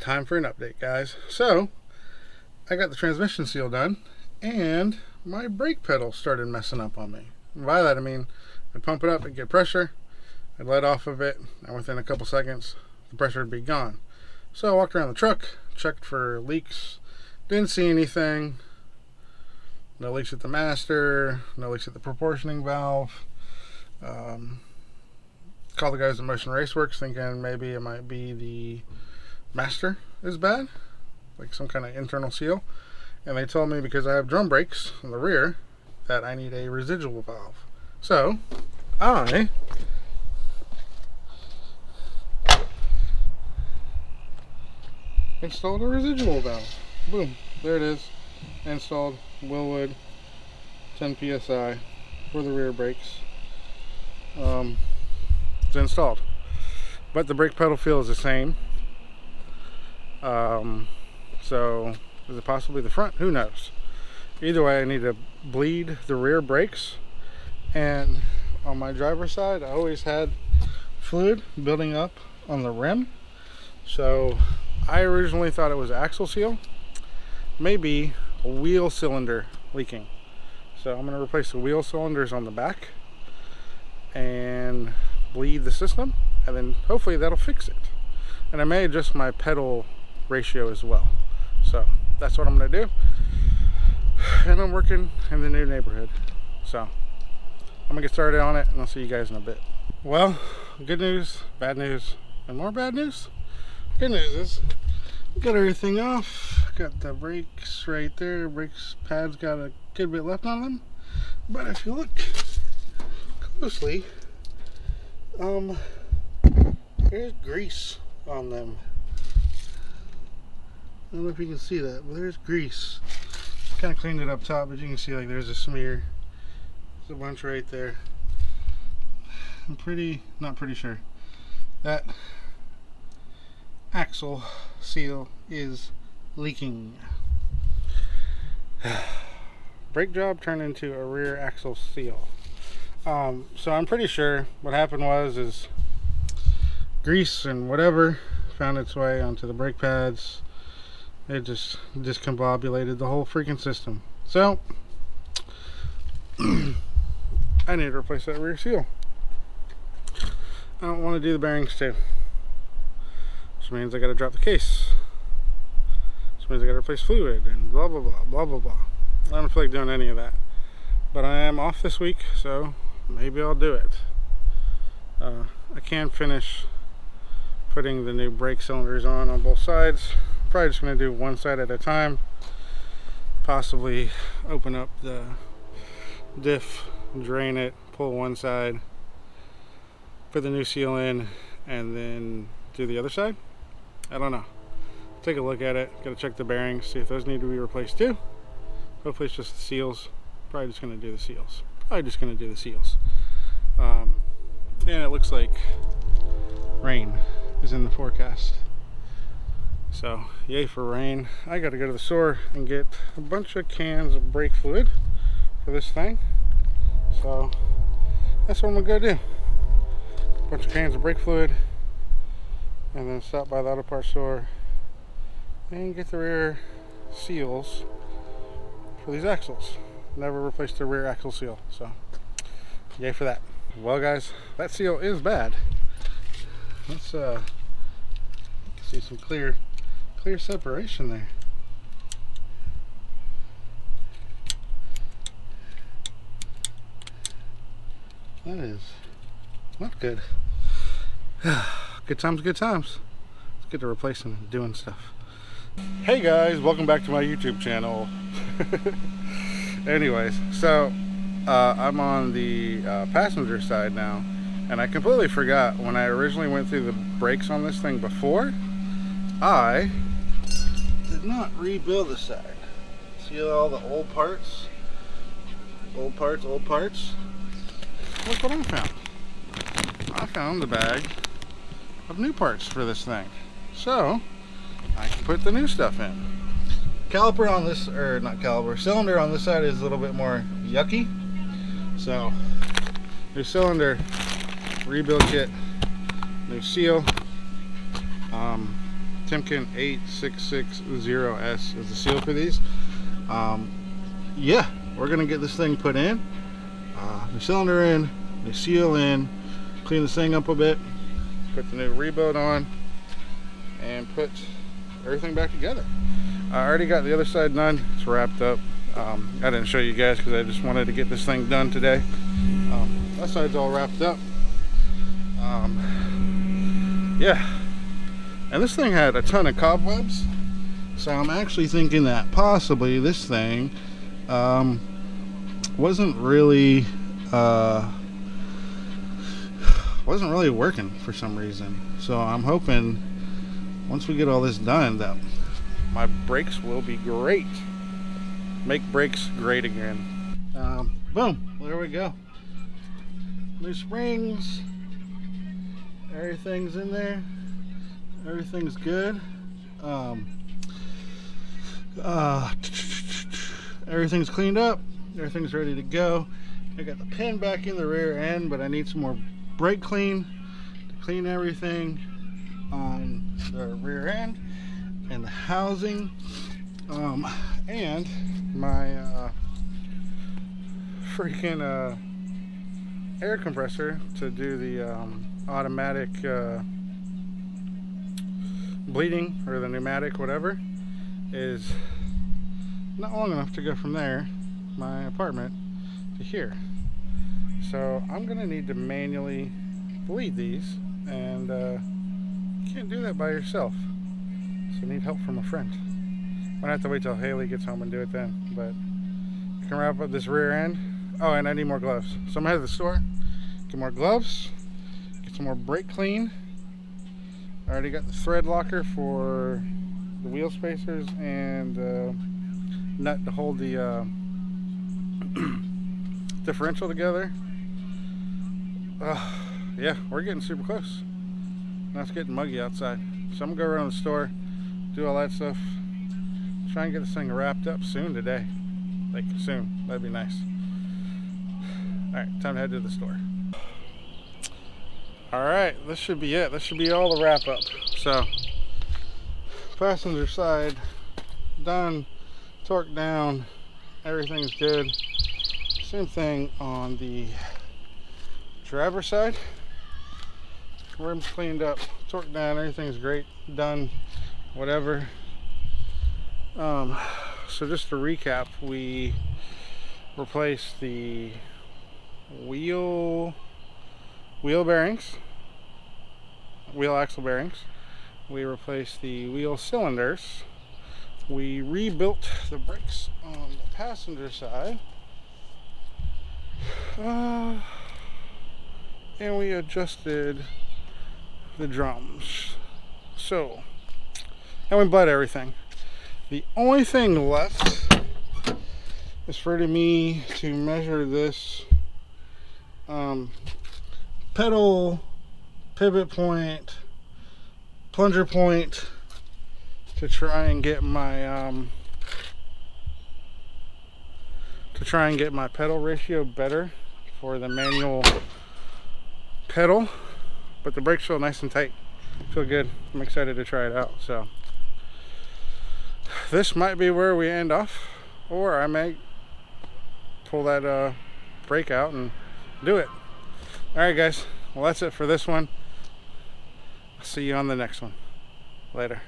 Time for an update, guys. So, I got the transmission seal done, and my brake pedal started messing up on me. And by that I mean, I'd pump it up and get pressure, I'd let off of it, and within a couple seconds, the pressure would be gone. So I walked around the truck, checked for leaks, didn't see anything. No leaks at the master, no leaks at the proportioning valve. Called the guys at Motion Raceworks thinking maybe it might be the master is bad, like some kind of internal seal. And they told me because I have drum brakes on the rear that I need a residual valve. So I installed a residual valve. Boom, there it is. Installed. Willwood 10 psi for the rear brakes. It's installed, but the brake pedal feel is the same. So is it possibly the front? Who knows? Either way, I need to bleed the rear brakes, and on my driver's side I always had fluid building up on the rim, so I originally thought it was axle seal, maybe a wheel cylinder leaking. So I'm going to replace the wheel cylinders on the back and bleed the system, and then hopefully that'll fix it. And I may adjust my pedal ratio as well. So that's what I'm going to do. And I'm working in the new neighborhood, so I'm going to get started on it, and I'll see you guys in a bit. Well, good news, bad news, and more bad news. Good news is got everything off. Got the brakes right there. Brakes pads got a good bit left on them, but if you look closely, there's grease on them. I don't know if you can see that, but there's grease. Kind of cleaned it up top, but you can see like there's a smear. There's a bunch right there. I'm not pretty sure that axle seal is leaking. Brake job turned into a rear axle seal. So I'm pretty sure what happened is grease and whatever found its way onto the brake pads. It just discombobulated the whole freaking system. So I need to replace that rear seal. I don't want to do the bearings too, which means I got to drop the case, which means I got to replace fluid and blah blah blah blah blah blah. I don't feel like doing any of that, but I am off this week, so maybe I'll do it. I can finish putting the new brake cylinders on both sides. Probably just going to do one side at a time, possibly open up the diff, drain it, pull one side, put the new seal in, and then do the other side. I don't know. Take a look at it. Got to check the bearings, see if those need to be replaced too. Hopefully it's just the seals. Probably just going to do the seals. And it looks like rain is in the forecast. So yay for rain. I got to go to the store and get a bunch of cans of brake fluid for this thing. So that's what I'm going to go do. A bunch of cans of brake fluid, and then stop by the auto parts store and get the rear seals for these axles. Never replaced the rear axle seal, so yay for that. Well guys, that seal is bad. Let's see some clear separation there. That is not good. Good times. Let's get to replacing and doing stuff. Hey guys, welcome back to my YouTube channel. Anyways, so I'm on the passenger side now, and I completely forgot when I originally went through the brakes on this thing before, I did not rebuild the side. See all the old parts? Old parts. Look what I found. I found the bag of new parts for this thing, so I can put the new stuff in. Caliper on this, or not caliper, cylinder on this side is a little bit more yucky. So new cylinder, rebuild kit, new seal. Timken 8660S is the seal for these. Yeah, we're gonna get this thing put in, the cylinder in, the seal in, clean this thing up a bit, put the new rebuild on, and put everything back together. I already got the other side done. It's wrapped up. I didn't show you guys because I just wanted to get this thing done today. That side's all wrapped up. Yeah, and this thing had a ton of cobwebs, so I'm actually thinking that possibly this thing wasn't really working for some reason. So I'm hoping once we get all this done that my brakes will be great. Make brakes great again. Boom, there we go. New springs, everything's in there, everything's good. Everything's cleaned up, everything's ready to go. I got the pin back in the rear end, but I need some more brake clean to clean everything on the rear end and the housing, and my freaking air compressor to do the automatic bleeding, or the pneumatic, whatever, is not long enough to go from there, my apartment, to here. So I'm gonna need to manually bleed these, and you can't do that by yourself, so I need help from a friend. I'm gonna have to wait till Haley gets home and do it then, but I can wrap up this rear end. Oh, and I need more gloves, so I'm gonna head to the store, get more gloves, get some more brake clean. I already got the thread locker for the wheel spacers and nut to hold the differential together. Yeah, we're getting super close. Now it's getting muggy outside, so I'm gonna go around the store, do all that stuff, try and get this thing wrapped up soon today. Like soon, that'd be nice. Alright, time to head to the store. Alright, this should be it. This should be all the wrap up. So, passenger side done, torque down, everything's good. Same thing on the driver's side. Rims cleaned up, torque down, everything's great, done, whatever. So just to recap, we replaced the wheel bearings, wheel axle bearings. We replaced the wheel cylinders. We rebuilt the brakes on the passenger side. And we adjusted the drums. So, and we bled everything. The only thing left is for me to measure this pedal pivot point, plunger point, to try and get my pedal ratio better for the manual pedal. But the brakes feel nice and tight, feel good. I'm excited to try it out. So this might be where we end off, or I may pull that brake out and do it. Alright guys, well that's it for this one. I'll see you on the next one. Later.